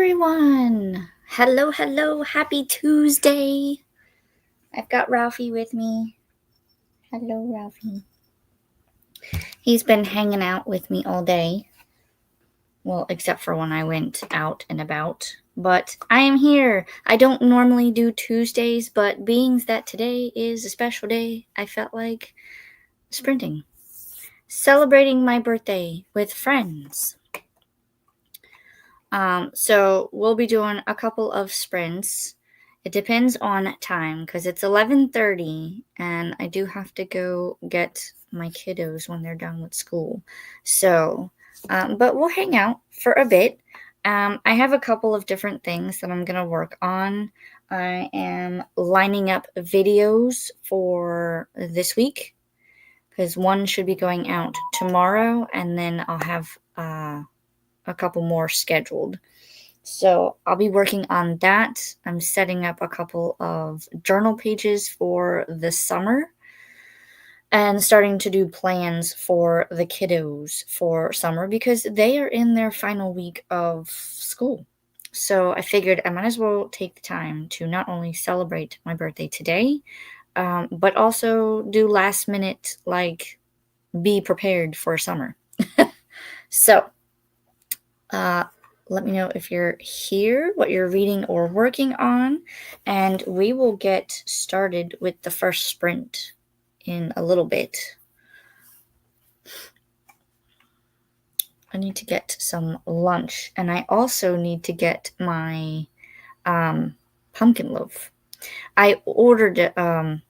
everyone. Hello, hello. Happy Tuesday. I've got Ralphie with me. Hello, Ralphie. He's been hanging out with me all day. Well, except for when I went out and about. But I am here. I don't normally do Tuesdays, but being that today is a special day, I felt like sprinting. Celebrating my birthday with friends. So we'll be doing a couple of sprints. It depends on time because it's 11:30 and I do have to go get my kiddos when they're done with school. So, but we'll hang out for a bit. I have a couple of different things that I'm going to work on. I am lining up videos for this week because one should be going out tomorrow and then I'll have a couple more scheduled. So I'll be working on that. I'm setting up a couple of journal pages for the summer and starting to do plans for the kiddos for summer because they are in their final week of school. So I figured I might as well take the time to not only celebrate my birthday today, but also do last minute, like, be prepared for summer. So, let me know if you're here, what you're reading or working on, and we will get started with the first sprint in a little bit. I need to get some lunch, and I also need to get my pumpkin loaf. I ordered it.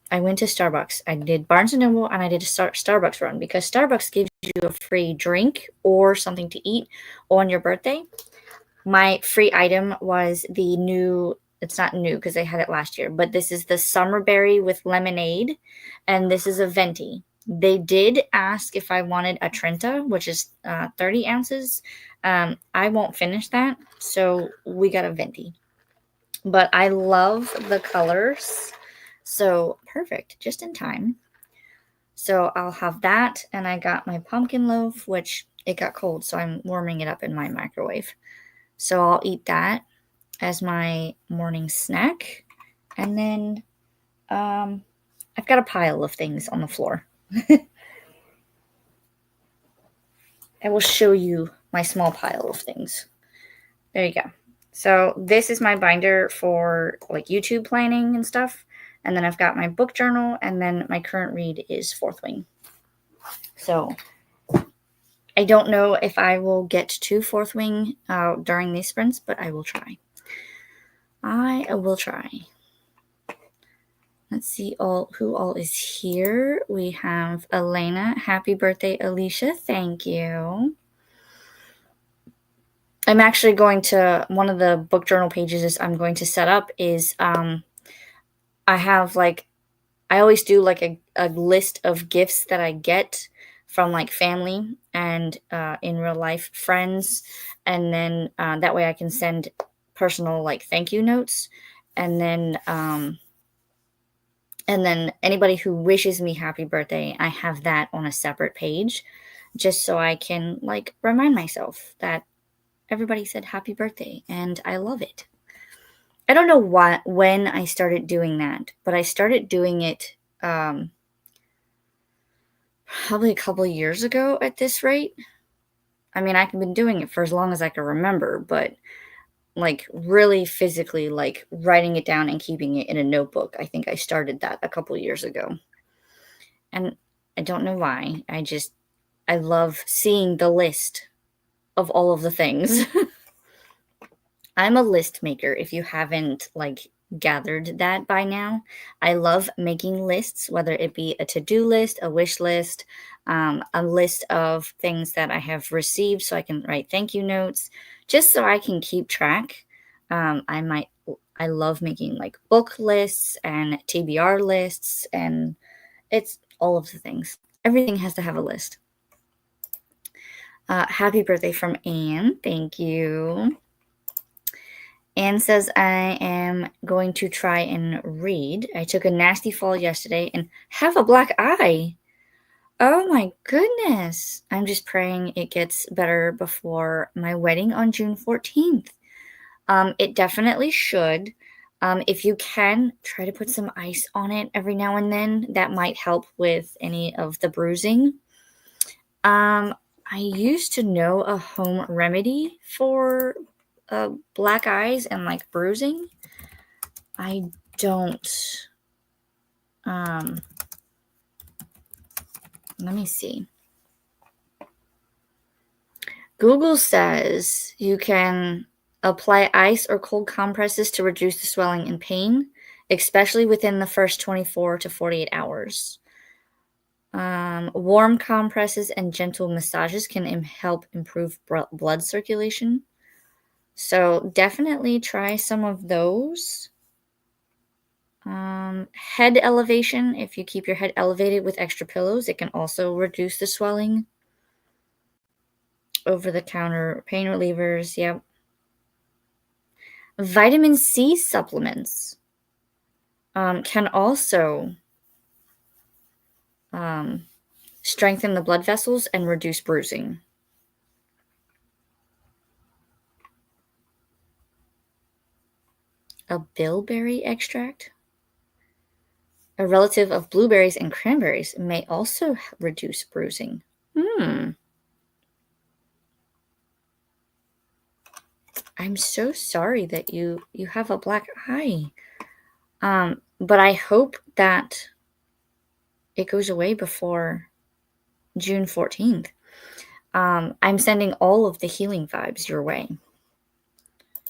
I went to Starbucks. I did Barnes & Noble, and I did a Starbucks run because Starbucks gives you a free drink or something to eat on your birthday. My free item was the new, it's not new because they had it last year, but this is the summer berry with lemonade, and this is a venti. They did ask if I wanted a Trenta, which is 30 ounces. I won't finish that, so we got a venti. But I love the colors, so perfect, just in time. So I'll have that, and I got my pumpkin loaf, which it got cold, so I'm warming it up in my microwave. So I'll eat that as my morning snack. And then I've got a pile of things on the floor. I will show you my small pile of things. There you go. So this is my binder for like YouTube planning and stuff. And then I've got my book journal, and then my current read is Fourth Wing. So I don't know if I will get to Fourth Wing during these sprints, but I will try. I will try. Let's see who all is here. We have Elena. Happy birthday, Alicia. Thank you. I'm actually going to, one of the book journal pages I'm going to set up is I have like, I always do like a list of gifts that I get from like family and in real life friends. And then that way I can send personal like thank you notes. And then anybody who wishes me happy birthday, I have that on a separate page just so I can like remind myself that everybody said happy birthday and I love it. I don't know when I started doing that, but I started doing it probably a couple of years ago at this rate. I mean, I've been doing it for as long as I can remember, but like really physically like writing it down and keeping it in a notebook, I think I started that a couple of years ago. And I don't know why. I love seeing the list of all of the things. I'm a list maker, if you haven't like gathered that by now. I love making lists, whether it be a to-do list, a wish list, a list of things that I have received so I can write thank you notes, just so I can keep track. I love making like book lists and TBR lists, and it's all of the things. Everything has to have a list. Happy birthday from Anne. Thank you. Anne says, I am going to try and read. I took a nasty fall yesterday and have a black eye. Oh my goodness. I'm just praying it gets better before my wedding on June 14th. It definitely should. If you can, try to put some ice on it every now and then. That might help with any of the bruising. I used to know a home remedy for black eyes and like bruising. I don't. Let me see. Google says you can apply ice or cold compresses to reduce the swelling and pain, especially within the first 24 to 48 hours. Warm compresses and gentle massages can help improve blood circulation. So definitely try some of those. Head elevation. If you keep your head elevated with extra pillows, it can also reduce the swelling. Over-the-counter pain relievers. Yep. Vitamin C supplements can also strengthen the blood vessels and reduce bruising. A bilberry extract? A relative of blueberries and cranberries may also reduce bruising. I'm so sorry that you have a black eye. But I hope that it goes away before June 14th. I'm sending all of the healing vibes your way.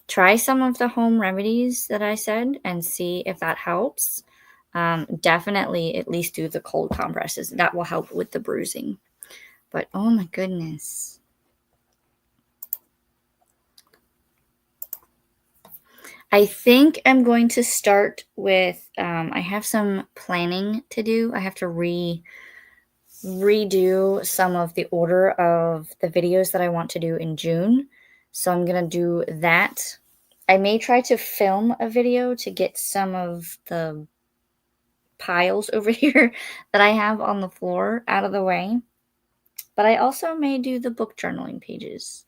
Try some of the home remedies that I said and see if that helps. Definitely at least do the cold compresses. That will help with the bruising. But oh my goodness. I think I'm going to start with, I have some planning to do. I have to redo some of the order of the videos that I want to do in June. So I'm going to do that. I may try to film a video to get some of the piles over here that I have on the floor out of the way. But I also may do the book journaling pages.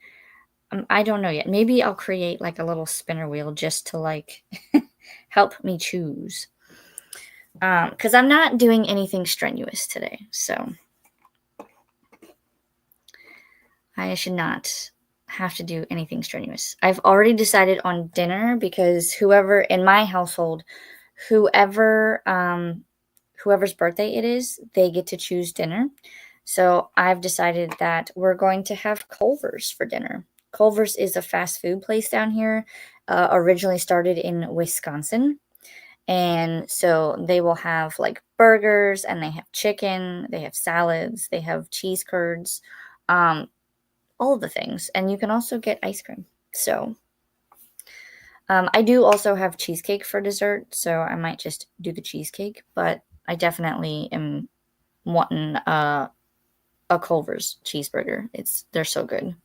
I don't know yet. Maybe I'll create like a little spinner wheel just to like help me choose. Because I'm not doing anything strenuous today. So I should not have to do anything strenuous. I've already decided on dinner because whoever in my household, whoever's birthday it is, they get to choose dinner. So I've decided that we're going to have Culver's for dinner. Culver's is a fast food place down here, originally started in Wisconsin. And so they will have like burgers and they have chicken, they have salads, they have cheese curds, all of the things. And you can also get ice cream. So I do also have cheesecake for dessert. So I might just do the cheesecake, but I definitely am wanting a Culver's cheeseburger. They're so good.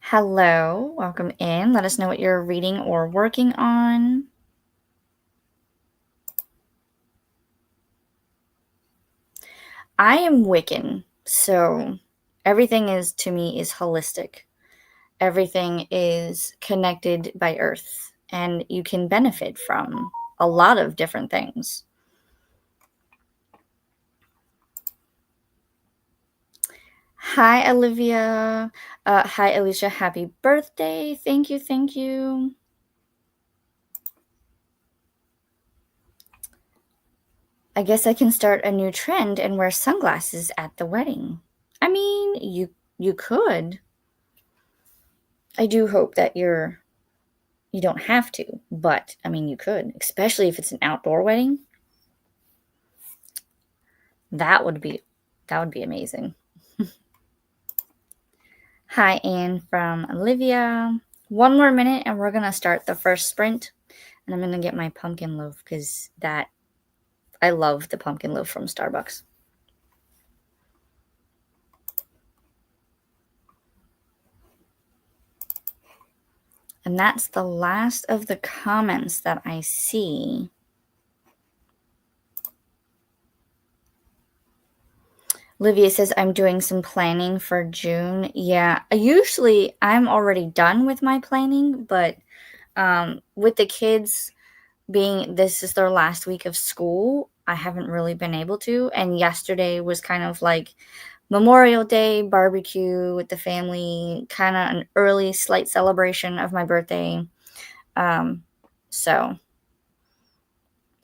Hello, welcome in. Let us know what you're reading or working on. I am Wiccan, so everything is to me is holistic. Everything is connected by earth, and you can benefit from a lot of different things. Hi, Olivia. Hi, Alicia. Happy birthday. Thank you. Thank you. I guess I can start a new trend and wear sunglasses at the wedding. I mean, you could. I do hope that you don't have to, but I mean, you could, especially if it's an outdoor wedding. That would be amazing. Hi, Anne from Olivia. One more minute and we're going to start the first sprint. And I'm going to get my pumpkin loaf because I love the pumpkin loaf from Starbucks. And that's the last of the comments that I see. Livia says I'm doing some planning for June. Yeah, usually I'm already done with my planning, but with the kids being this is their last week of school, I haven't really been able to. And yesterday was kind of like Memorial Day barbecue with the family, kind of an early slight celebration of my birthday. So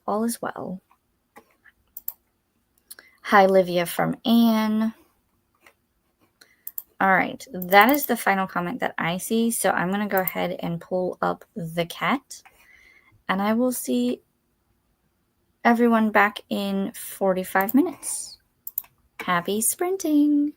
all is well. Hi, Livia from Anne. All right, that is the final comment that I see. So I'm going to go ahead and pull up the cat, and I will see everyone back in 45 minutes. Happy sprinting!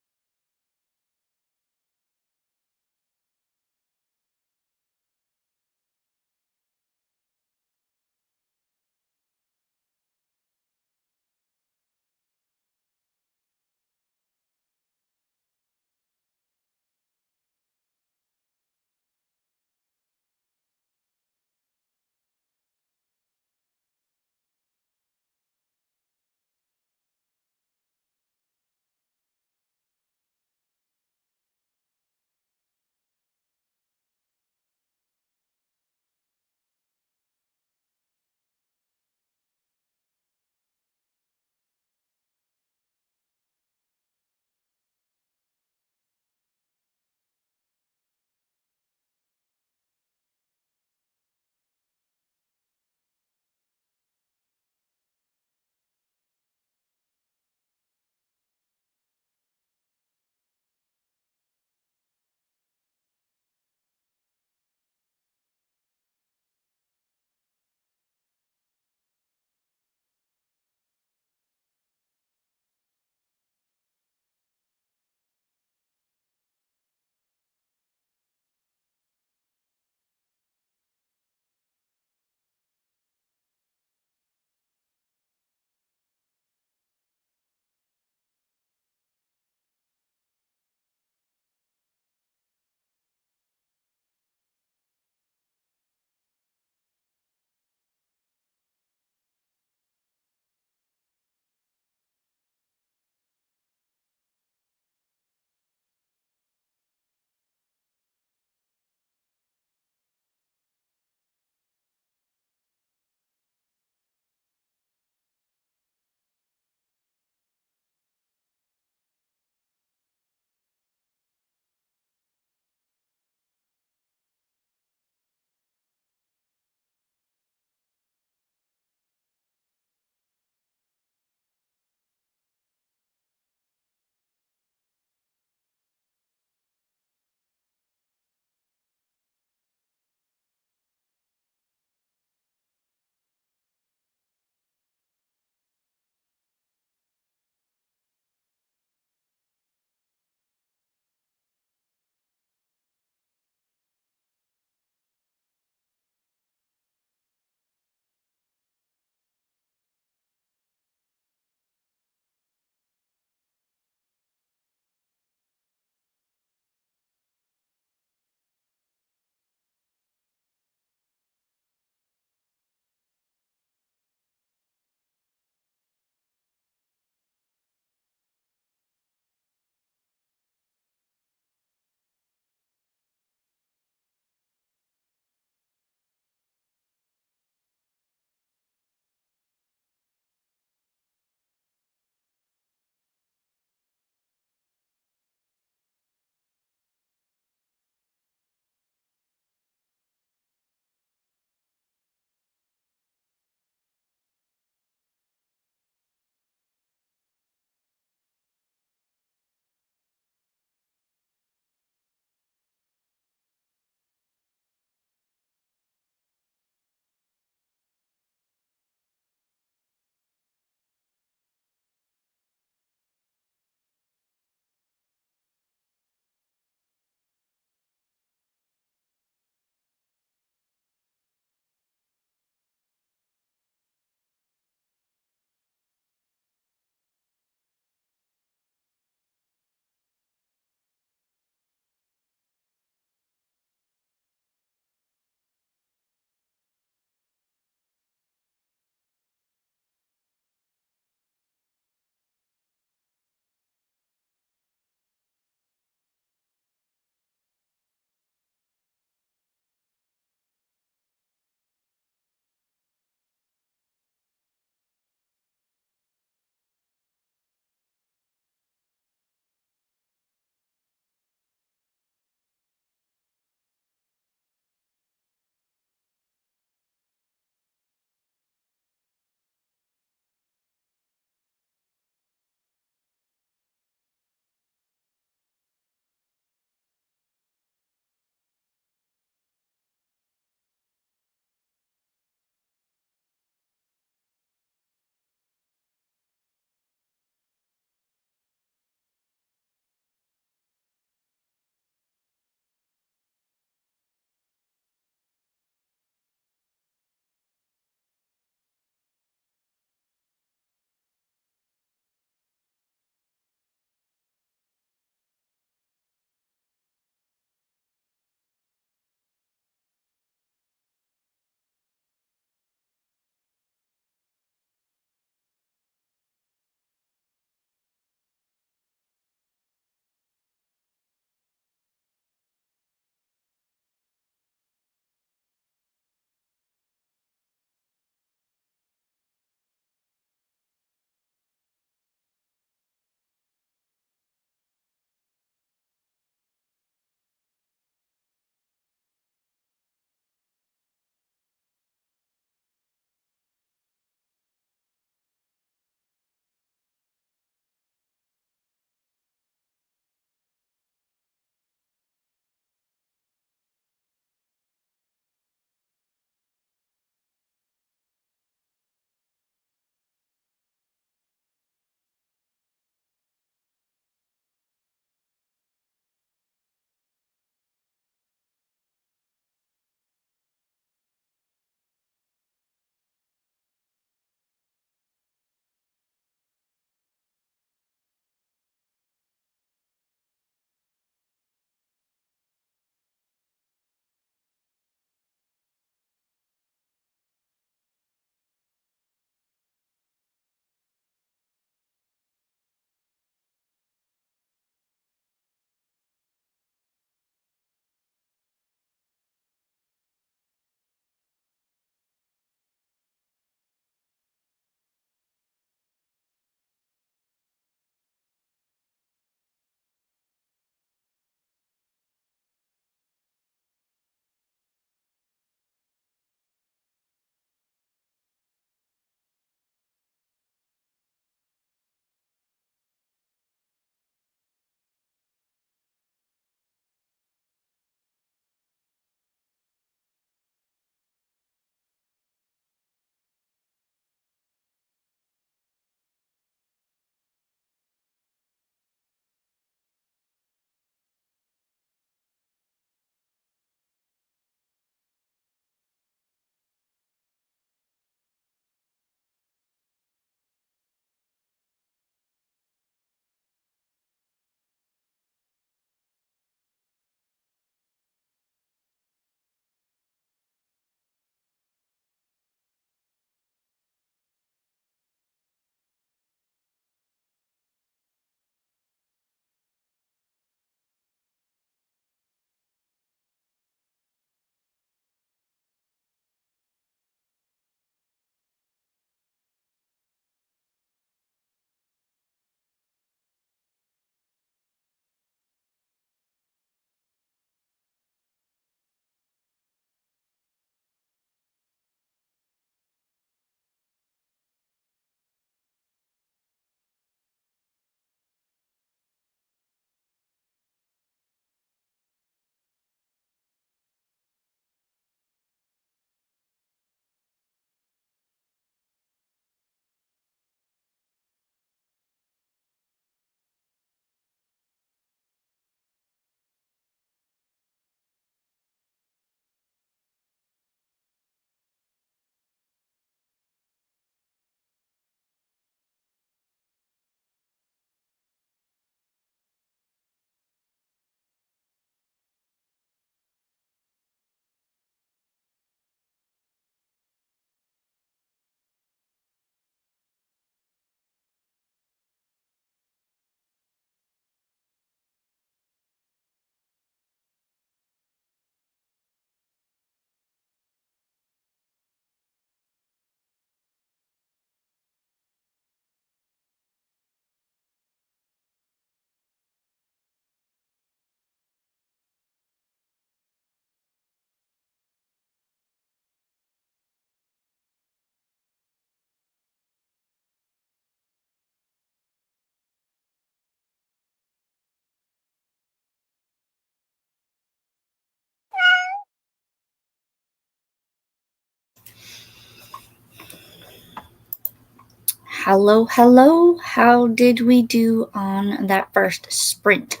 Hello, hello. How did we do on that first sprint?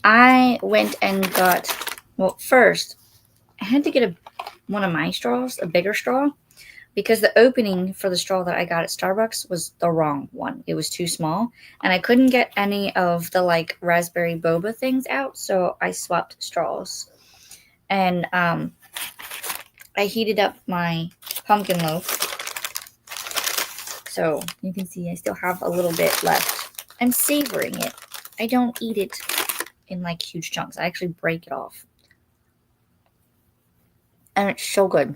I went and got, well, first, I had to get one of my straws, a bigger straw, because the opening for the straw that I got at Starbucks was the wrong one. It was too small, and I couldn't get any of the like raspberry boba things out, so I swapped straws. And I heated up my pumpkin loaf. So you can see I still have a little bit left. I'm savoring it. I don't eat it in like huge chunks. I actually break it off. And it's so good.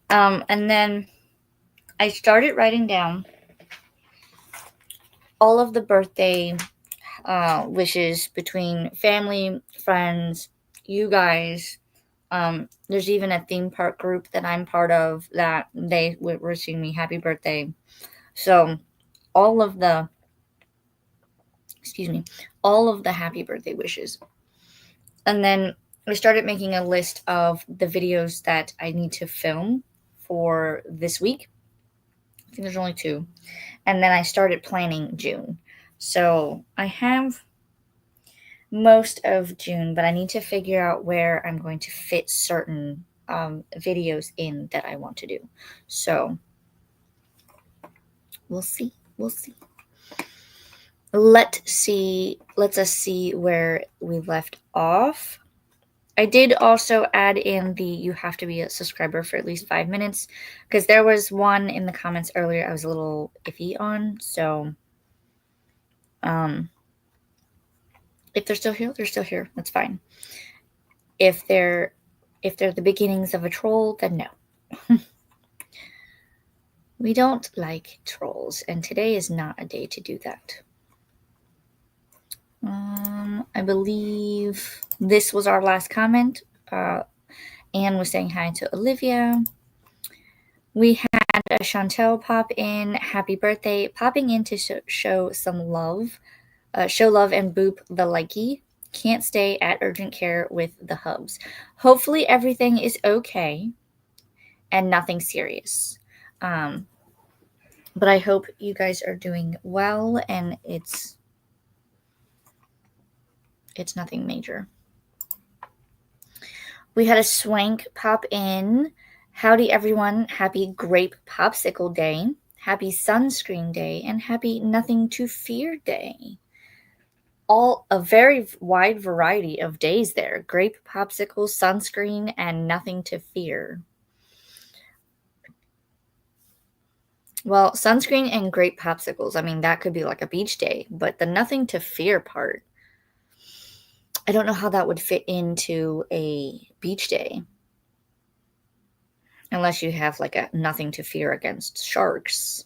And then I started writing down all of the birthday wishes between family, friends, you guys. There's even a theme park group that I'm part of that they were wishing me happy birthday. So all of the happy birthday wishes. And then I started making a list of the videos that I need to film for this week. I think there's only 2. And then I started planning June. So I have most of June, but I need to figure out where I'm going to fit certain videos in that I want to do. So we'll see. Let's us see where we left off. I did also add in the you have to be a subscriber for at least 5 minutes, because there was one in the comments earlier I was a little iffy on. So if they're still here, they're still here. That's fine. If they're the beginnings of a troll, then no. We don't like trolls, and today is not a day to do that. I believe this was our last comment. Anne was saying hi to Olivia. We had a Chantel pop in. Happy birthday. Popping in to show some love. Show love and boop the likey. Can't stay at urgent care with the hubs. Hopefully everything is okay and nothing serious. But I hope you guys are doing well and it's nothing major. We had a Swank pop in. Howdy everyone. Happy Grape Popsicle Day. Happy Sunscreen Day. And happy Nothing to Fear Day. All a very wide variety of days there. Grape popsicles, sunscreen, and nothing to fear. Well, sunscreen and grape popsicles, I mean, that could be like a beach day, but the nothing to fear part, I don't know how that would fit into a beach day. Unless you have like a nothing to fear against sharks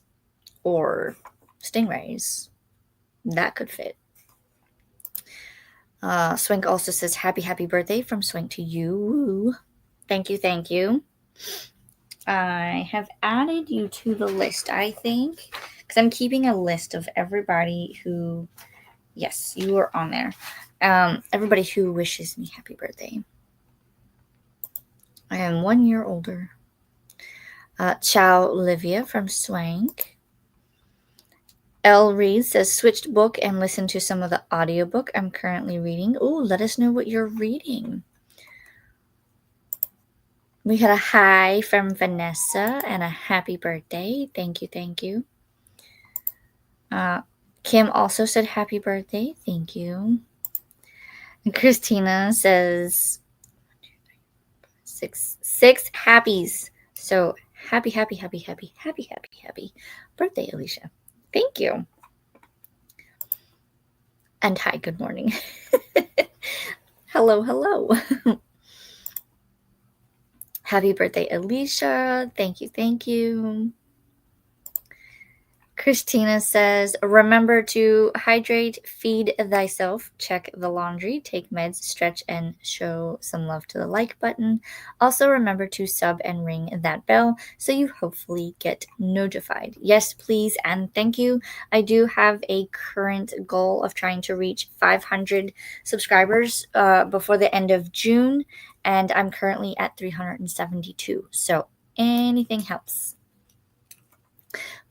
or stingrays. That could fit. Swank also says, happy birthday from Swank to you. Woo. Thank you. I have added you to the list, I think, because I'm keeping a list of everybody who, yes, you are on there. Everybody who wishes me happy birthday. I am 1 year older. Ciao, Olivia from Swank. L. Reed says, switched book and listened to some of the audiobook I'm currently reading. Oh, let us know what you're reading. We had a hi from Vanessa and a happy birthday. Thank you. Kim also said happy birthday. Thank you. And Christina says six happies. So happy birthday, Alicia. Thank you. And hi, good morning. Hello. Happy birthday, Alicia. Thank you. Christina says, remember to hydrate, feed thyself, check the laundry, take meds, stretch, and show some love to the like button. Also remember to sub and ring that bell so you hopefully get notified. Yes, please, and thank you. I do have a current goal of trying to reach 500 subscribers before the end of June, and I'm currently at 372. So anything helps.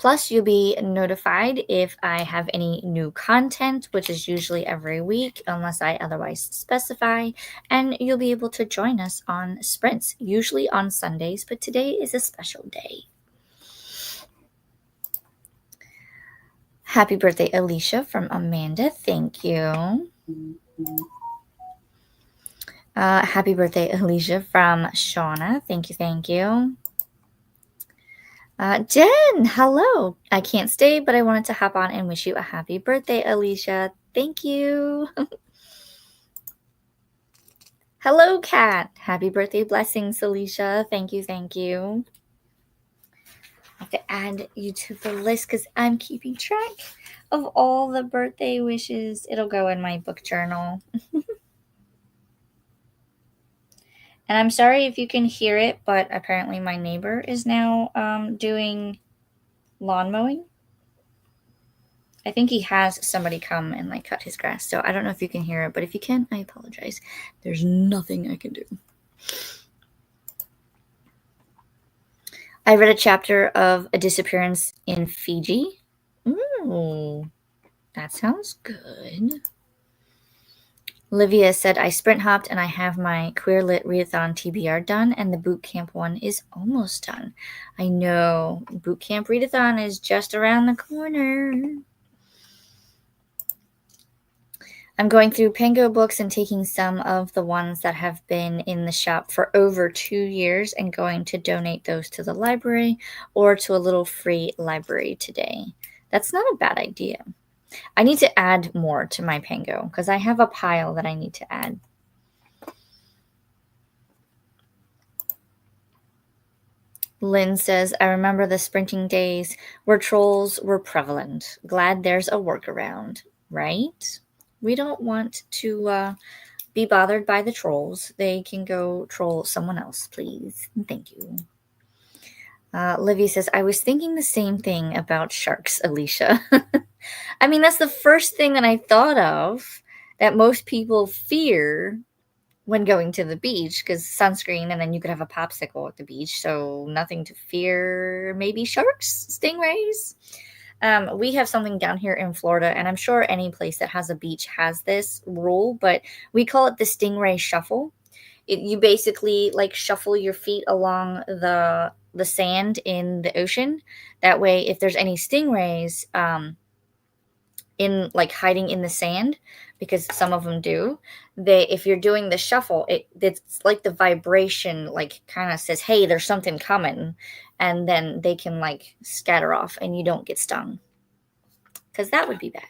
Plus, you'll be notified if I have any new content, which is usually every week, unless I otherwise specify. And you'll be able to join us on sprints, usually on Sundays, but today is a special day. Happy birthday, Alicia, from Amanda. Thank you. Happy birthday, Alicia, from Shauna. Thank you, thank you. Jen, hello. I can't stay, but I wanted to hop on and wish you a happy birthday, Alicia. Thank you. Hello, Kat. Happy birthday blessings, Alicia. Thank you, thank you. I have to add you to the list because I'm keeping track of all the birthday wishes. It'll go in my book journal. And I'm sorry if you can hear it, but apparently my neighbor is now doing lawn mowing. I think he has somebody come and like cut his grass. So I don't know if you can hear it, but if you can, I apologize. There's nothing I can do. I read a chapter of A Disappearance in Fiji. Ooh, that sounds good. Olivia said, I sprint hopped and I have my Queer Lit Readathon TBR done, and the boot camp one is almost done. I know. Boot camp readathon is just around the corner. I'm going through Pango books and taking some of the ones that have been in the shop for over 2 years and going to donate those to the library or to a little free library today. That's not a bad idea. I need to add more to my Pango because I have a pile that I need to add. Lynn says, I remember the sprinting days where trolls were prevalent. Glad there's a workaround, right? We don't want to be bothered by the trolls. They can go troll someone else, please. Thank you. Livy says, I was thinking the same thing about sharks, Alicia. I mean, that's the first thing that I thought of that most people fear when going to the beach, because sunscreen and then you could have a popsicle at the beach. So nothing to fear. Maybe sharks, stingrays. We have something down here in Florida, and I'm sure any place that has a beach has this rule, but we call it the stingray shuffle. You basically like shuffle your feet along the sand in the ocean. That way, if there's any stingrays in like hiding in the sand, because some of them do, if you're doing the shuffle, it's like the vibration like kind of says, hey, there's something coming, and then they can like scatter off and you don't get stung, because that would be bad.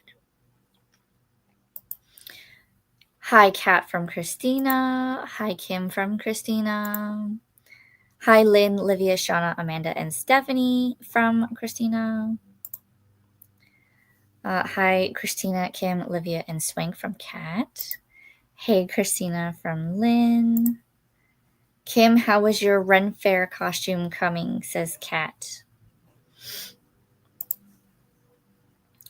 Hi, Kat from Christina. Hi, Kim from Christina. Hi, Lynn, Livia, Shauna, Amanda, and Stephanie from Christina. Hi, Christina, Kim, Livia, and Swank from Kat. Hey, Christina from Lynn. Kim, how was your Ren Fair costume coming, says Kat.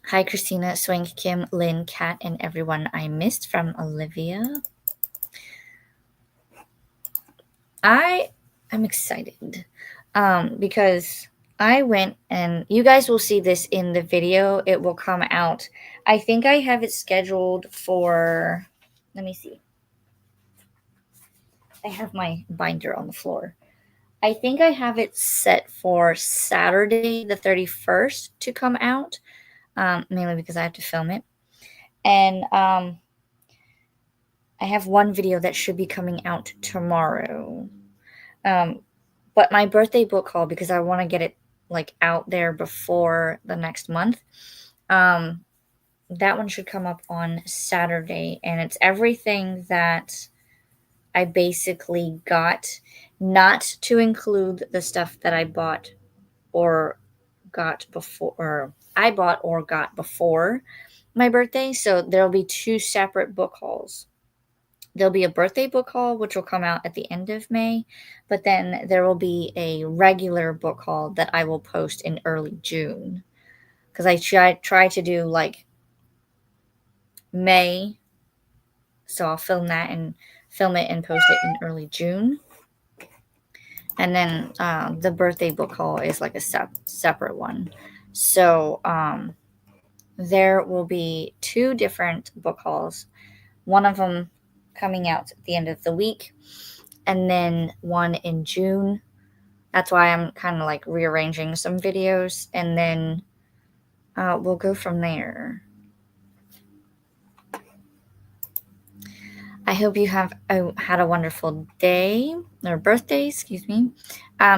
Hi, Christina, Swank, Kim, Lynn, Kat, and everyone I missed from Olivia. I'm excited because I went, and you guys will see this in the video. It will come out. I think I have it scheduled for, let me see. I have my binder on the floor. I think I have it set for Saturday the 31st to come out, mainly because I have to film it. And I have one video that should be coming out tomorrow. But my birthday book haul, because I want to get it like out there before the next month, that one should come up on Saturday, and it's everything that I basically got, not to include the stuff that I bought or got before, or I bought or got before my birthday. So there'll be 2 separate book hauls. There'll be a birthday book haul, which will come out at the end of May, but then there will be a regular book haul that I will post in early June, because I try to do like May, so I'll film it and post it in early June. And then the birthday book haul is like a separate one. So there will be 2 different book hauls. One of them coming out at the end of the week, and then one in June. That's why I'm kind of like rearranging some videos, and then we'll go from there. I hope you have had a wonderful day or birthday, excuse me.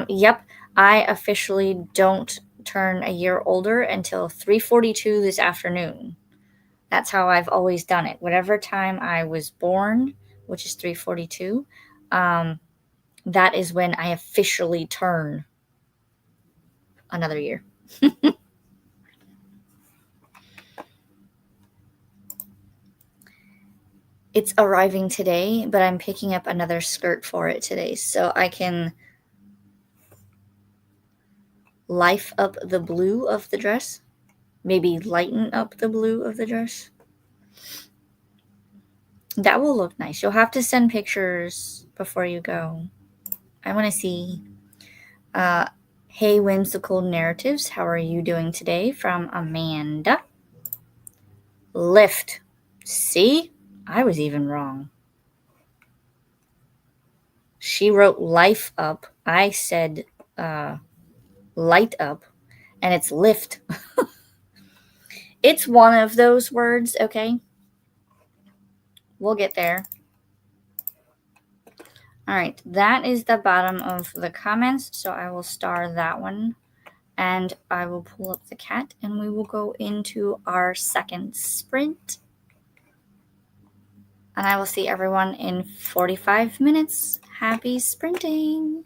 Yep, I officially don't turn a year older until 3:42 this afternoon. That's how I've always done it. Whatever time I was born, which is 3:42, that is when I officially turn another year. It's arriving today, but I'm picking up another skirt for it today so I can life up the blue of the dress. Maybe lighten up the blue of the dress. That will look nice. You'll have to send pictures before you go. I want to see. Hey, Whimsical Narratives, how are you doing today? From Amanda. Lift. See? I was even wrong. She wrote life up. I said light up, and it's lift. It's one of those words, okay? We'll get there. All right, that is the bottom of the comments, so I will star that one, and I will pull up the cat, and we will go into our second sprint. And I will see everyone in 45 minutes. Happy sprinting!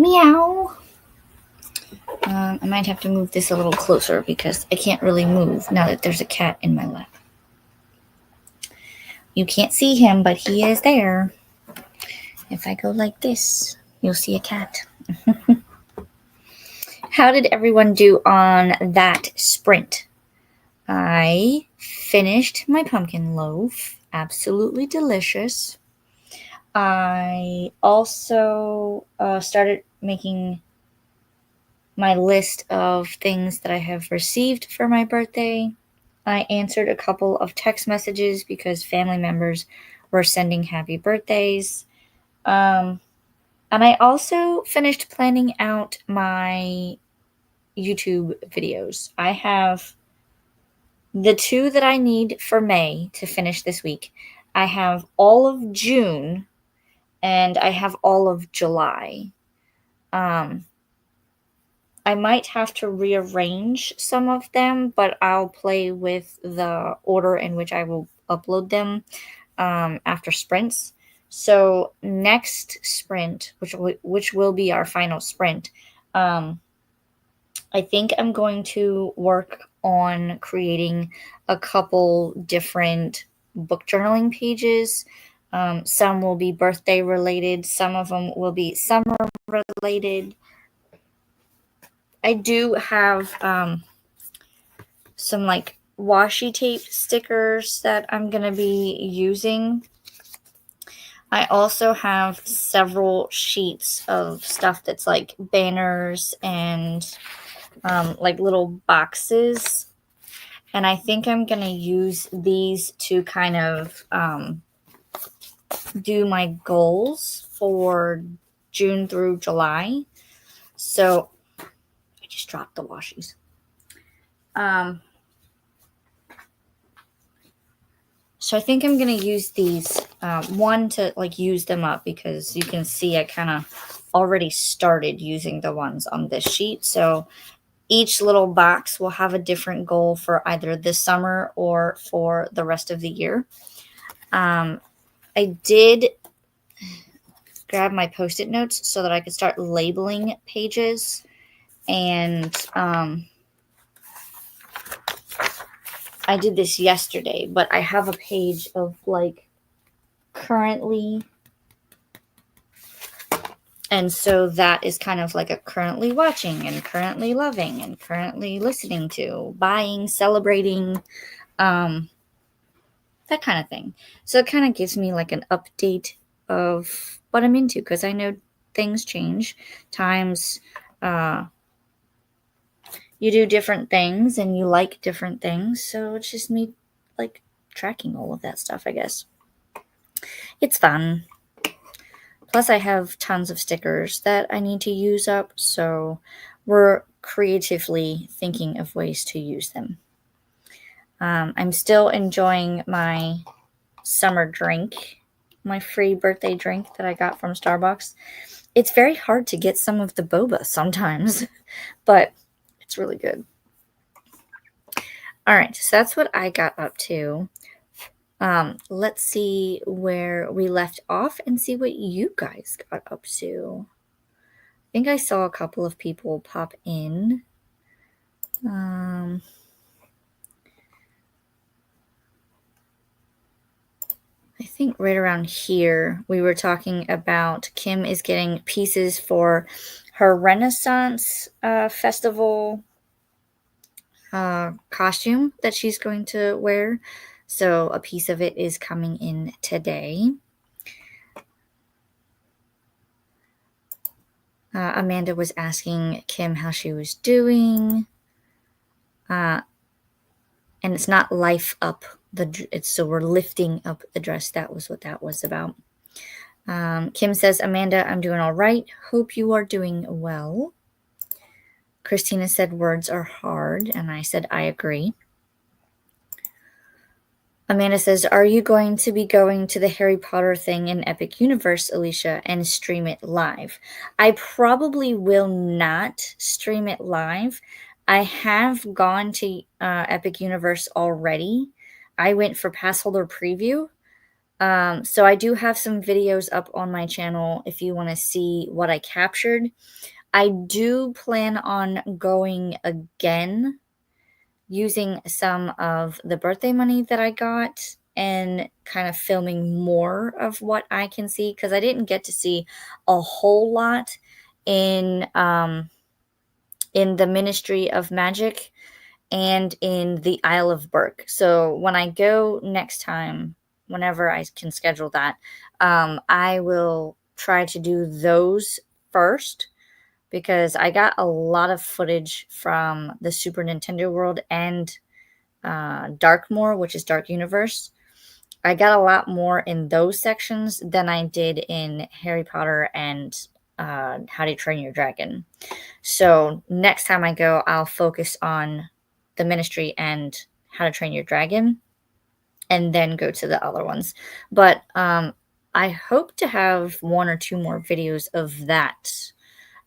Meow. I might have to move this a little closer because I can't really move now that there's a cat in my lap. You can't see him, but he is there. If I go like this, you'll see a cat. How did everyone do on that sprint? I finished my pumpkin loaf. Absolutely delicious. I also started making my list of things that I have received for my birthday. I answered a couple of text messages because family members were sending happy birthdays. And I also finished planning out my YouTube videos. I have the 2 that I need for May to finish this week. I have all of June and I have all of July. I might have to rearrange some of them, but I'll play with the order in which I will upload them after sprints. So next sprint, which will be our final sprint, I think I'm going to work on creating a couple different book journaling pages. Some will be birthday related. Some of them will be summer related. I do have some like washi tape stickers that I'm going to be using. I also have several sheets of stuff that's like banners and like little boxes. And I think I'm going to use these to kind of do my goals for June through July. So I just dropped the washies. So I think I'm going to use these, one to like use them up because you can see I kind of already started using the ones on this sheet. So each little box will have a different goal for either this summer or for the rest of the year. I did grab my Post-it notes so that I could start labeling pages, and I did this yesterday, but I have a page of like currently, and so that is kind of like a currently watching and currently loving and currently listening to, buying, celebrating, that kind of thing. So it kind of gives me like an update of what I'm into because I know things change. Times you do different things and you like different things. So it's just me like tracking all of that stuff, I guess. It's fun. Plus, I have tons of stickers that I need to use up. So we're creatively thinking of ways to use them. I'm still enjoying my summer drink, my free birthday drink that I got from Starbucks. It's very hard to get some of the boba sometimes, but it's really good. All right, so that's what I got up to. Let's see where we left off and see what you guys got up to. I think I saw a couple of people pop in. I think right around here, we were talking about Kim is getting pieces for her Renaissance Festival costume that she's going to wear. So a piece of it is coming in today. Amanda was asking Kim how she was doing. And it's not life up. So we're lifting up the dress. That was what that was about. Kim says, Amanda, I'm doing all right. Hope you are doing well. Christina said words are hard, and I said I agree. Amanda says, are you going to be going to the Harry Potter thing in Epic Universe, Alicia, and stream it live? I probably will not stream it live. I have gone to Epic Universe already. I went for pass holder preview. So I do have some videos up on my channel if you want to see what I captured. I do plan on going again using some of the birthday money that I got and kind of filming more of what I can see, because I didn't get to see a whole lot in the Ministry of Magic and in the Isle of Berk. So when I go next time, whenever I can schedule that, I will try to do those first, because I got a lot of footage from the Super Nintendo World and Darkmoor, which is Dark Universe. I got a lot more in those sections than I did in Harry Potter and How to Train Your Dragon. So next time I go, I'll focus on the Ministry and How to Train Your Dragon, and then go to the other ones. But I hope to have one or two more videos of that.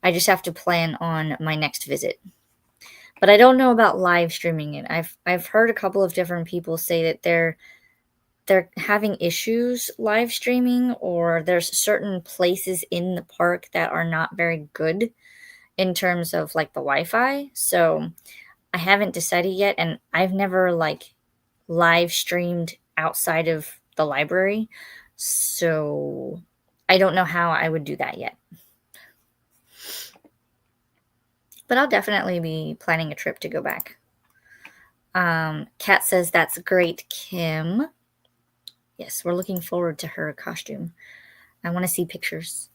I just have to plan on my next visit. But I don't know about live streaming it. I've heard a couple of different people say that they're having issues live streaming, or there's certain places in the park that are not very good in terms of like the Wi-Fi. So I haven't decided yet, and I've never like live streamed outside of the library. So I don't know how I would do that yet. But I'll definitely be planning a trip to go back. Kat says, that's great, Kim. Yes, we're looking forward to her costume. I want to see pictures.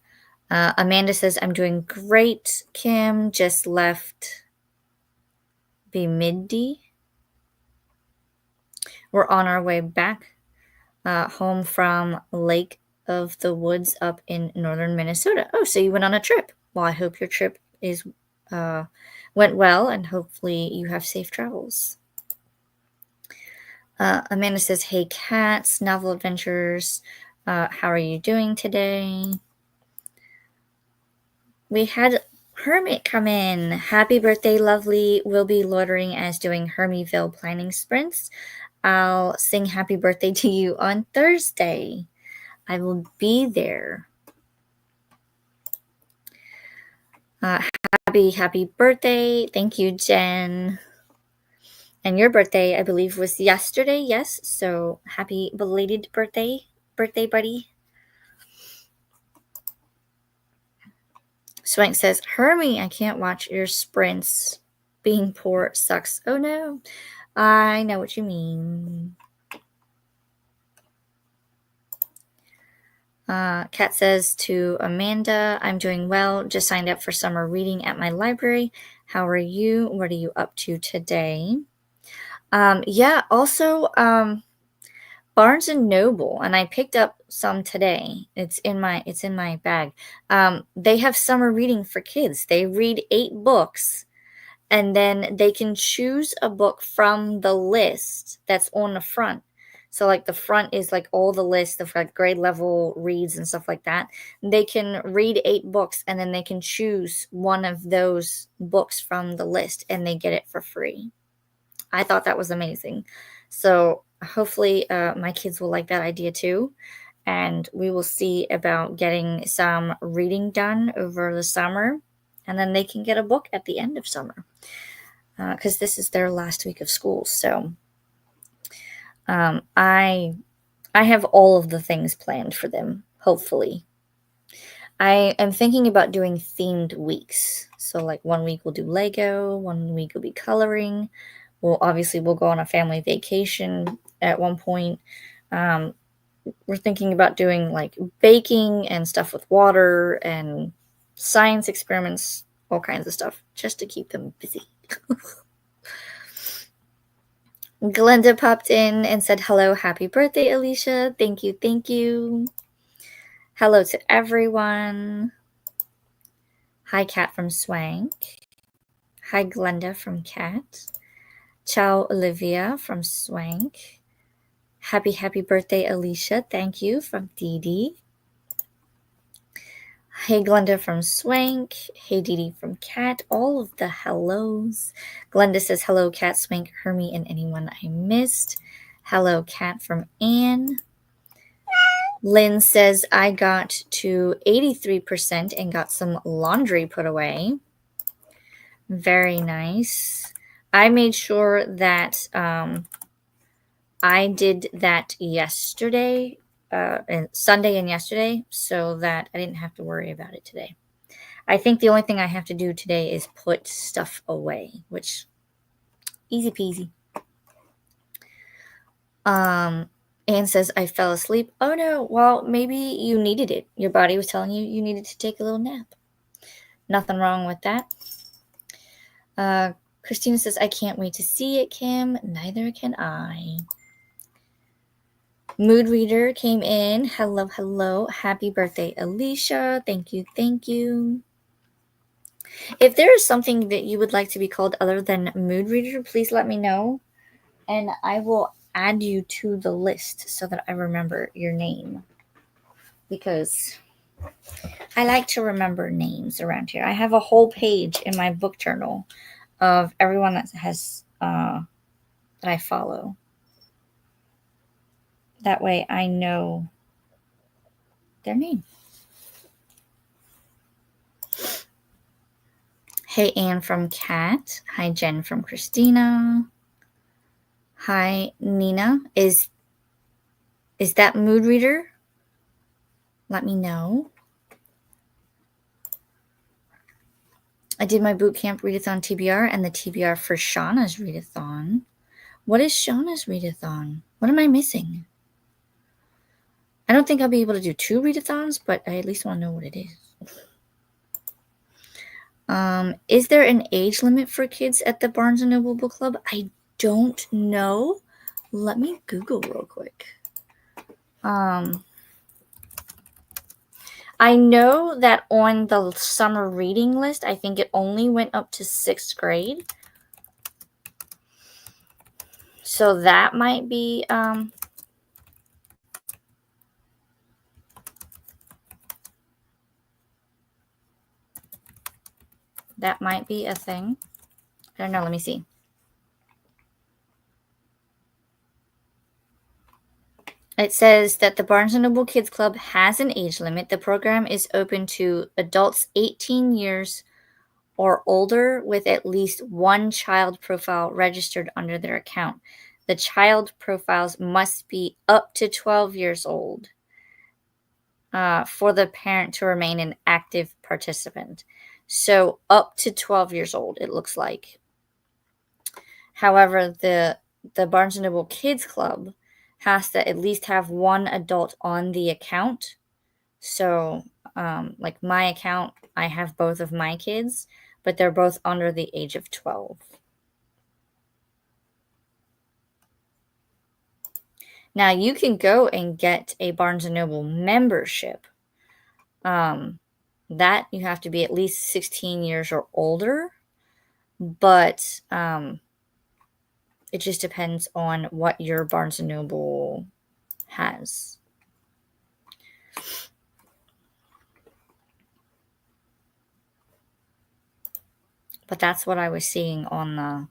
Amanda says, I'm doing great, Kim. Just left Bemidji. We're on our way back home from Lake of the Woods up in northern Minnesota. Oh, so you went on a trip. Well, I hope your trip went well, and hopefully you have safe travels. Amanda says, hey, Cats, Novel Adventures. How are you doing today? We had Hermit come in. Happy birthday, lovely. We'll be loitering as doing Hermyville planning sprints. I'll sing happy birthday to you on Thursday. I will be there. Happy birthday. Thank you, Jen. And your birthday, I believe, was yesterday, yes? So happy belated birthday, buddy. Swank says, Hermie, I can't watch your sprints. Being poor sucks. Oh no, I know what you mean. Kat says to Amanda, I'm doing well. Just signed up for summer reading at my library. How are you? What are you up to today? Yeah, also Barnes and Noble, and I picked up some today. It's in my bag. They have summer reading for kids. They read 8 books, and then they can choose a book from the list that's on the front. So like the front is like all the list of like grade level reads and stuff like that. They can read 8 books, and then they can choose one of those books from the list, and they get it for free. I thought that was amazing. So hopefully my kids will like that idea too. And we will see about getting some reading done over the summer. And then they can get a book at the end of summer, because this is their last week of school. So I have all of the things planned for them, hopefully. I am thinking about doing themed weeks. So like one week we'll do Lego, one week will be coloring. We'll go on a family vacation at one point. We're thinking about doing like baking and stuff with water and science experiments, all kinds of stuff, just to keep them busy. Glenda popped in and said, hello, happy birthday, Alicia. Thank you, thank you. Hello to everyone. Hi, Kat from Swank. Hi, Glenda from Kat. Ciao, Olivia from Swank. Happy birthday, Alicia. Thank you from Dee Dee. Hey, Glenda from Swank. Hey, Dee Dee from Kat. All of the hellos. Glenda says, hello, Kat, Swank, Hermie, and anyone I missed. Hello, Kat from Anne. Lynn says I got to 83% and got some laundry put away. Very nice. I made sure that I did that yesterday, and Sunday and yesterday, so that I didn't have to worry about it today. I think the only thing I have to do today is put stuff away, which easy peasy. Anne says I fell asleep. Oh no, well maybe you needed it. Your body was telling you you needed to take a little nap. Nothing wrong with that. Christina says I can't wait to see it, Kim. Neither can I. Mood Reader came in. Hello, hello. Happy birthday, Alicia. Thank you, thank you. If there is something that you would like to be called other than Mood Reader, please let me know, and I will add you to the list so that I remember your name. Because I like to remember names around here. I have a whole page in my book journal of everyone that has that I follow. That way I know their name. Hey, Anne from Kat. Hi, Jen from Christina. Hi, Nina. Is that Mood Reader? Let me know. I did my bootcamp readathon TBR and the TBR for Shauna's readathon. What is Shauna's readathon? What am I missing? I don't think I'll be able to do 2 readathons, but I at least want to know what it is. Is there an age limit for kids at the Barnes & Noble Book Club? I don't know. Let me Google real quick. I know that on the summer reading list, I think it only went up to 6th grade. So that might be a thing. I don't know. Let me see. It says that the Barnes & Noble Kids Club has an age limit. The program is open to adults 18 years or older with at least one child profile registered under their account. The child profiles must be up to 12 years old for the parent to remain an active participant. So up to 12 years old, it looks like. However, the Barnes & Noble Kids Club has to at least have one adult on the account. So, like my account, I have both of my kids, but they're both under the age of 12. Now, you can go and get a Barnes & Noble membership. That you have to be at least 16 years or older, but it just depends on what your Barnes & Noble has. But that's what I was seeing on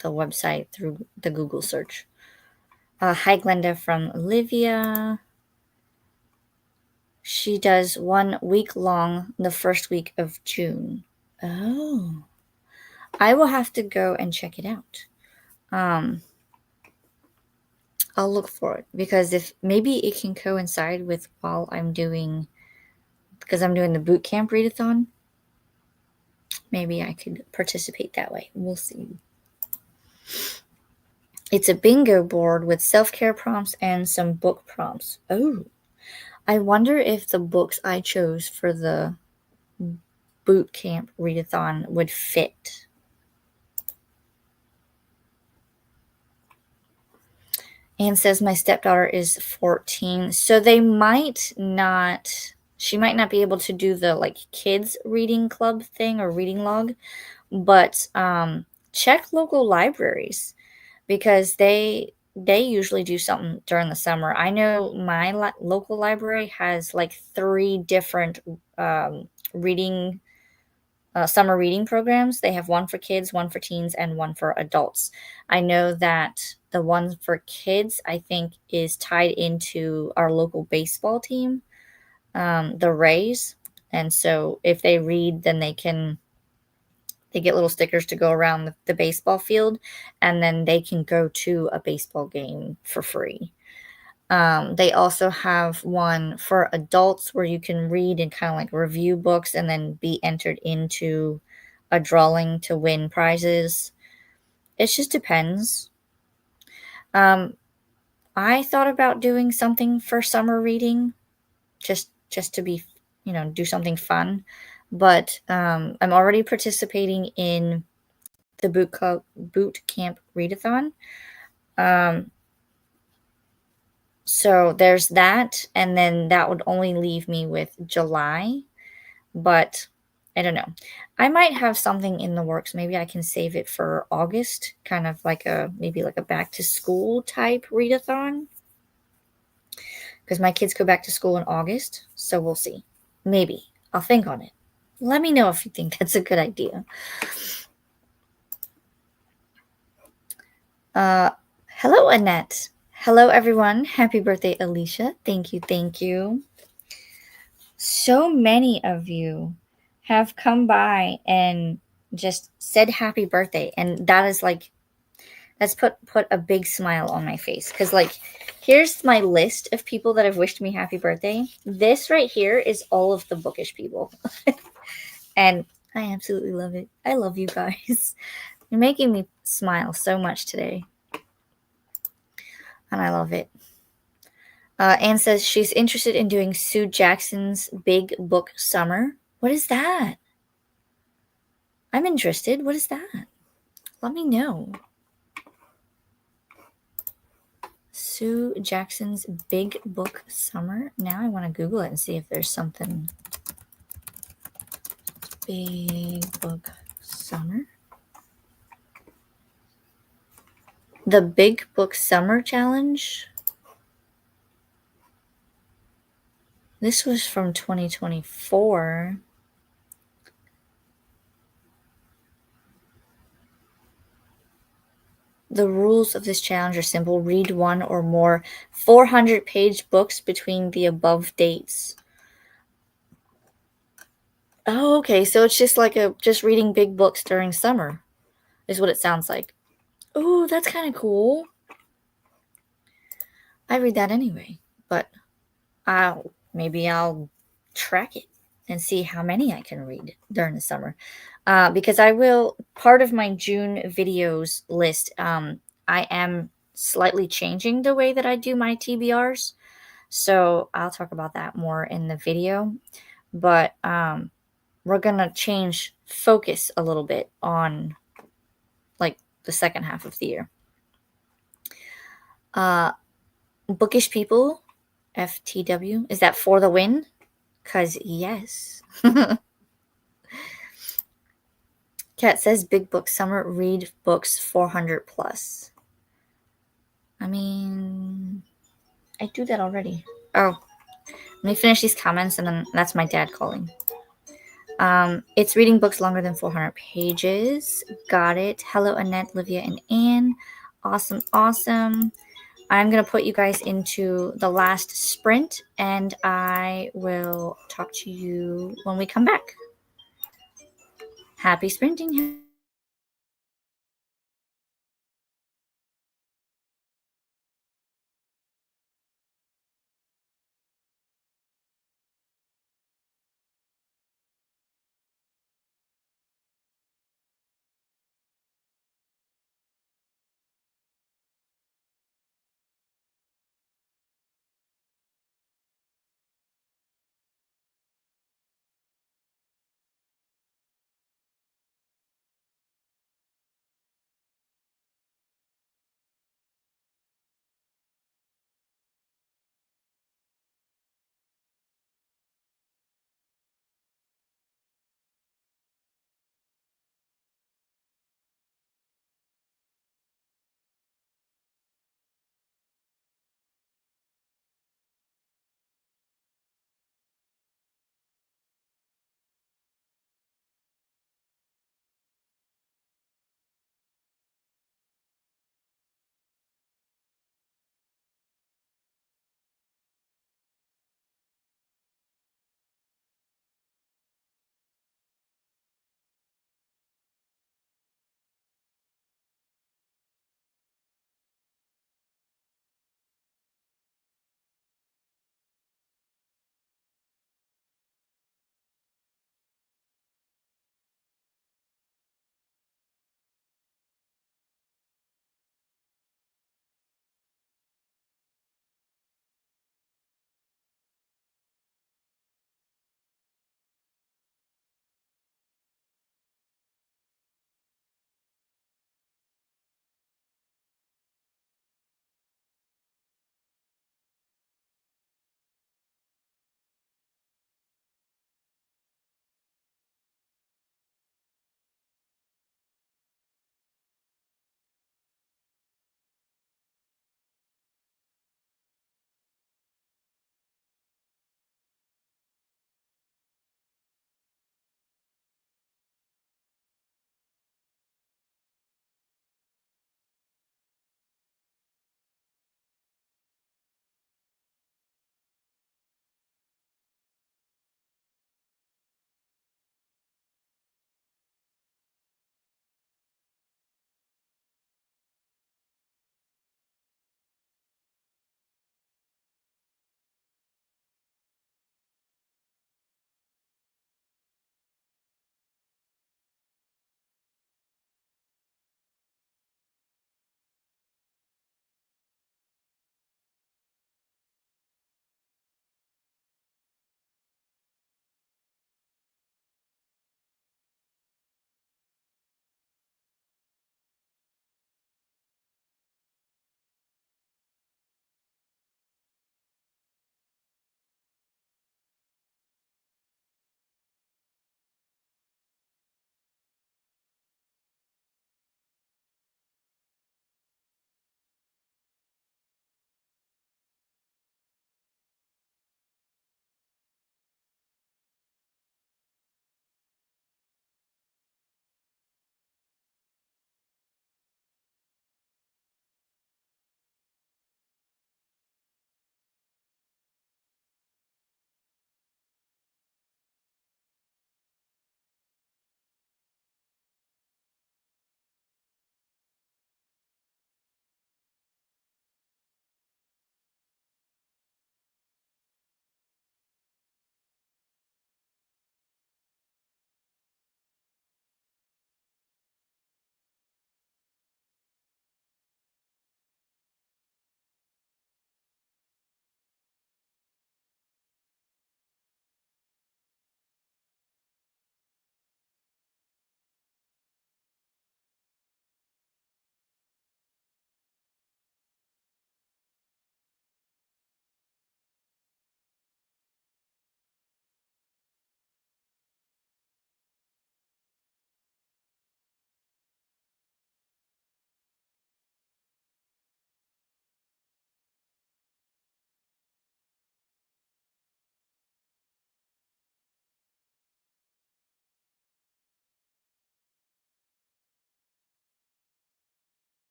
the website through the Google search. Hi, Glenda from Olivia. She does 1 week long the first week of June. Oh. I will have to go and check it out. I'll look for it because if maybe it can coincide with while I'm doing, because I'm doing the boot camp readathon, maybe I could participate that way. We'll see. It's a bingo board with self-care prompts and some book prompts. Oh, I wonder if the books I chose for the boot camp readathon would fit. Anne says my stepdaughter is 14, so they might not. She might not be able to do the like kids reading club thing or reading log, but check local libraries because they usually do something during the summer. I know my local library has like 3 different reading summer reading programs. They have one for kids, one for teens, and one for adults. I know that the one for kids, I think, is tied into our local baseball team, the Rays. And so if they read, then they get little stickers to go around the baseball field, and then they can go to a baseball game for free. They also have one for adults where you can read and kind of like review books and then be entered into a drawing to win prizes. It just depends. Um, I thought about doing something for summer reading, just to be, do something fun. But I'm already participating in the boot camp readathon. Um, so there's that, and then that would only leave me with July. But I don't know. I might have something in the works. Maybe I can save it for August, kind of like maybe like a back to school type readathon. Because my kids go back to school in August, so we'll see. Maybe. I'll think on it. Let me know if you think that's a good idea. Hello, Annette. Hello, everyone. Happy birthday, Alicia. Thank you, thank you. So many of you have come by and just said happy birthday, and that is like, that's put a big smile on my face, because like, here's my list of people that have wished me happy birthday. This right here is all of the bookish people. And I absolutely love it. I love you guys. You're making me smile so much today, and I love it. Anne says she's interested in doing Sue Jackson's Big Book Summer. What is that? I'm interested. What is that? Let me know. Sue Jackson's Big Book Summer. Now I want to Google it and see if there's something. Big Book Summer. The Big Book Summer Challenge. This was from 2024. The rules of this challenge are simple. Read one or more 400-page books between the above dates. Oh, okay. So it's just like just reading big books during summer is what it sounds like. Oh, that's kind of cool. I read that anyway, but maybe I'll track it and see how many I can read during the summer. Because I will, part of my June videos list, I am slightly changing the way that I do my TBRs. So I'll talk about that more in the video. But we're going to change focus a little bit on like the second half of the year. Bookish people, FTW, is that for the win? Because yes. Kat says Big Book Summer, read books 400 plus. I mean, I do that already. Oh, let me finish these comments, and then that's my dad calling. It's reading books longer than 400 pages. Got it. Hello, Annette, Livia, and Anne. Awesome, awesome. I'm going to put you guys into the last sprint, and I will talk to you when we come back. Happy sprinting.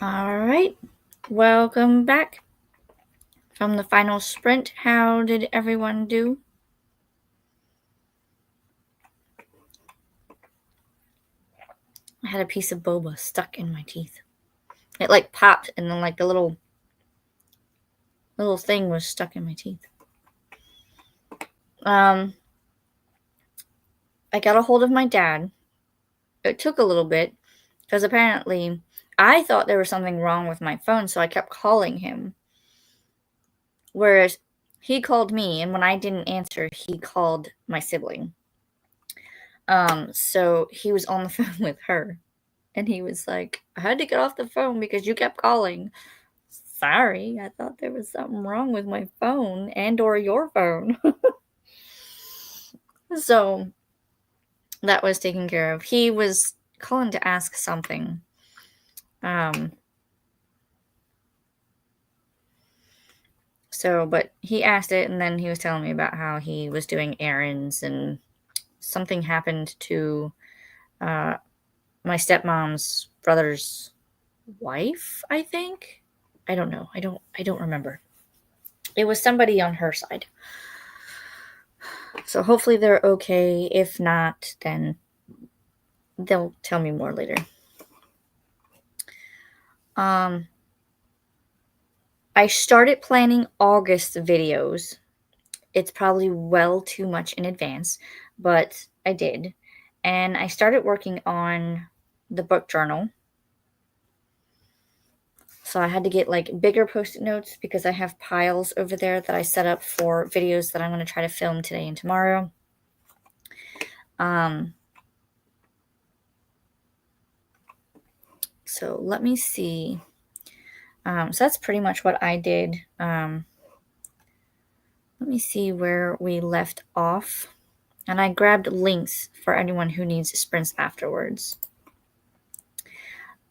All right. Welcome back from the final sprint. How did everyone do? I had a piece of boba stuck in my teeth. It like popped and then like the little thing was stuck in my teeth. I got a hold of my dad. It took a little bit because apparently I thought there was something wrong with my phone, so I kept calling him. Whereas he called me, and when I didn't answer, he called my sibling. So he was on the phone with her, and he was like, I had to get off the phone because you kept calling. Sorry, I thought there was something wrong with my phone and or your phone. So that was taken care of. He was calling to ask something. But he asked it, and then he was telling me about how he was doing errands, and something happened to my stepmom's brother's wife, I think. I don't know. I don't remember. It was somebody on her side. So hopefully they're okay. If not, then they'll tell me more later. I started planning August videos. It's probably well too much in advance, but I did. And I started working on the book journal. So I had to get like bigger post-it notes because I have piles over there that I set up for videos that I'm going to try to film today and tomorrow. So let me see. So that's pretty much what I did. Let me see where we left off. And I grabbed links for anyone who needs sprints afterwards.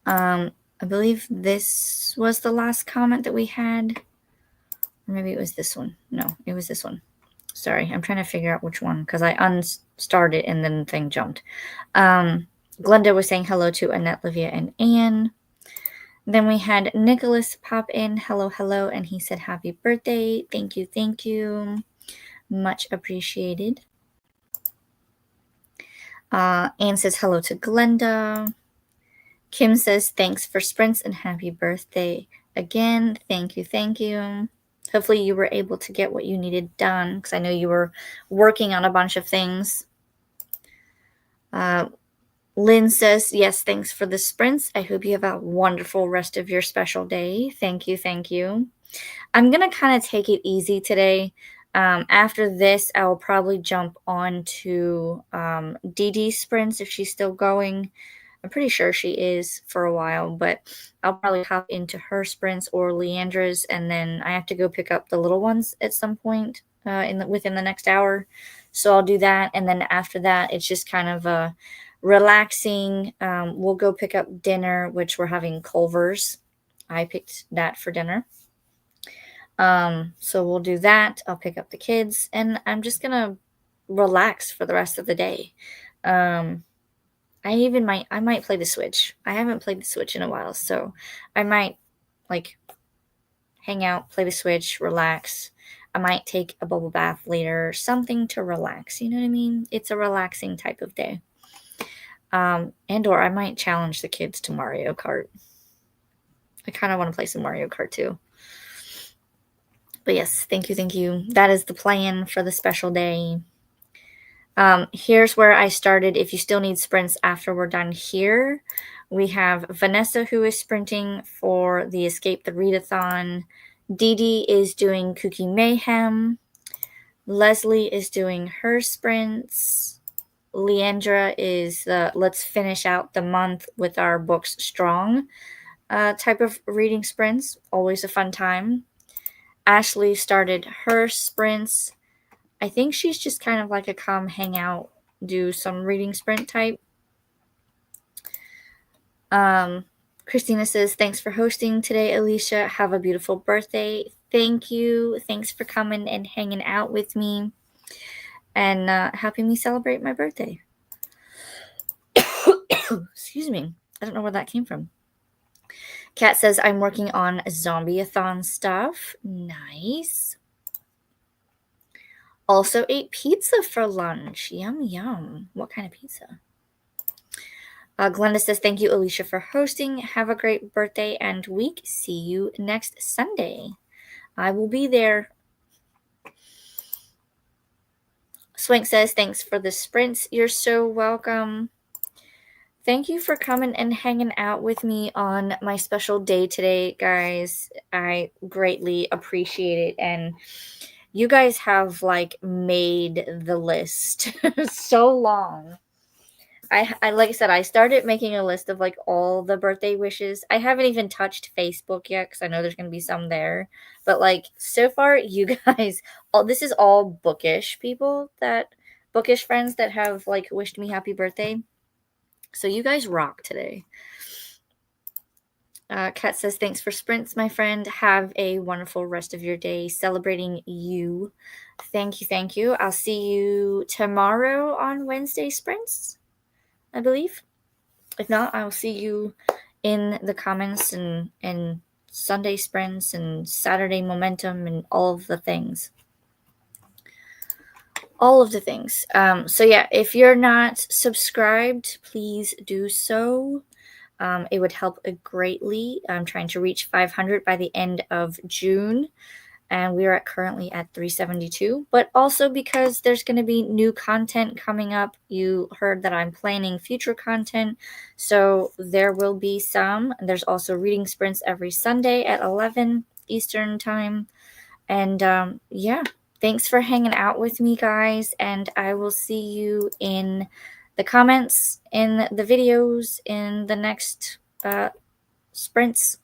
I believe this was the last comment that we had. Or maybe it was this one. No, it was this one. Sorry, I'm trying to figure out which one because I unstarted and then the thing jumped. Glenda was saying hello to Annette, Livia, and Anne. Then we had Nicholas pop in. Hello, hello. And he said, happy birthday. Thank you, thank you. Much appreciated. Anne says hello to Glenda. Kim says, thanks for sprints and happy birthday again. Thank you, thank you. Hopefully you were able to get what you needed done because I know you were working on a bunch of things. Lynn says, yes, thanks for the sprints. I hope you have a wonderful rest of your special day. Thank you, thank you. I'm going to kind of take it easy today. After this, I will probably jump on to Dee Dee's sprints if she's still going. I'm pretty sure she is for a while, but I'll probably hop into her sprints or Leandra's, and then I have to go pick up the little ones at some point within the next hour. So I'll do that, and then after that, it's just kind of relaxing. We'll go pick up dinner, which we're having Culver's. I picked that for dinner. So we'll do that. I'll pick up the kids, and I'm just gonna relax for the rest of the day. I might play the Switch. I haven't played the Switch in a while, so I might like hang out, play the Switch, relax. I might take a bubble bath later, something to relax. You know what I mean? It's a relaxing type of day. And or I might challenge the kids to Mario Kart. I kind of want to play some Mario Kart too. But yes, thank you, thank you. That is the plan for the special day. Here's where I started. If you still need sprints after we're done here, we have Vanessa who is sprinting for the Escape the Readathon. Dee Dee is doing Cookie Mayhem. Leslie is doing her sprints. Leandra is the Let's Finish Out the Month with Our Books Strong type of reading sprints. Always a fun time. Ashley started her sprints. I think she's just kind of like a come hang out, do some reading sprint type. Christina says, thanks for hosting today, Alicia. Have a beautiful birthday. Thank you. Thanks for coming and hanging out with me and helping me celebrate my birthday. Excuse me. I don't know where that came from. Kat says, I'm working on zombie-a-thon stuff. Nice. Also ate pizza for lunch. Yum, yum. What kind of pizza? Glenda says, thank you, Alicia, for hosting. Have a great birthday and week. See you next Sunday. I will be there. Swank says, thanks for the sprints. You're so welcome. Thank you for coming and hanging out with me on my special day today, guys. I greatly appreciate it. And you guys have like made the list so long. I like I said, I started making a list of like all the birthday wishes. I haven't even touched Facebook yet because I know there's gonna be some there. But like so far, you guys, all this is all bookish people bookish friends that have like wished me happy birthday. So you guys rock today. Kat says, thanks for sprints, my friend. Have a wonderful rest of your day celebrating you. Thank you, thank you. I'll see you tomorrow on Wednesday sprints, I believe. If not, I'll see you in the comments and Sunday sprints and Saturday momentum and all of the things. All of the things. So yeah, if you're not subscribed, please do so. It would help greatly. I'm trying to reach 500 by the end of June, and we are currently at 372. But also because there's going to be new content coming up. You heard that I'm planning future content, so there will be some. There's also reading sprints every Sunday at 11 Eastern time. And yeah, thanks for hanging out with me, guys, and I will see you in the comments, in the videos, in the next sprints.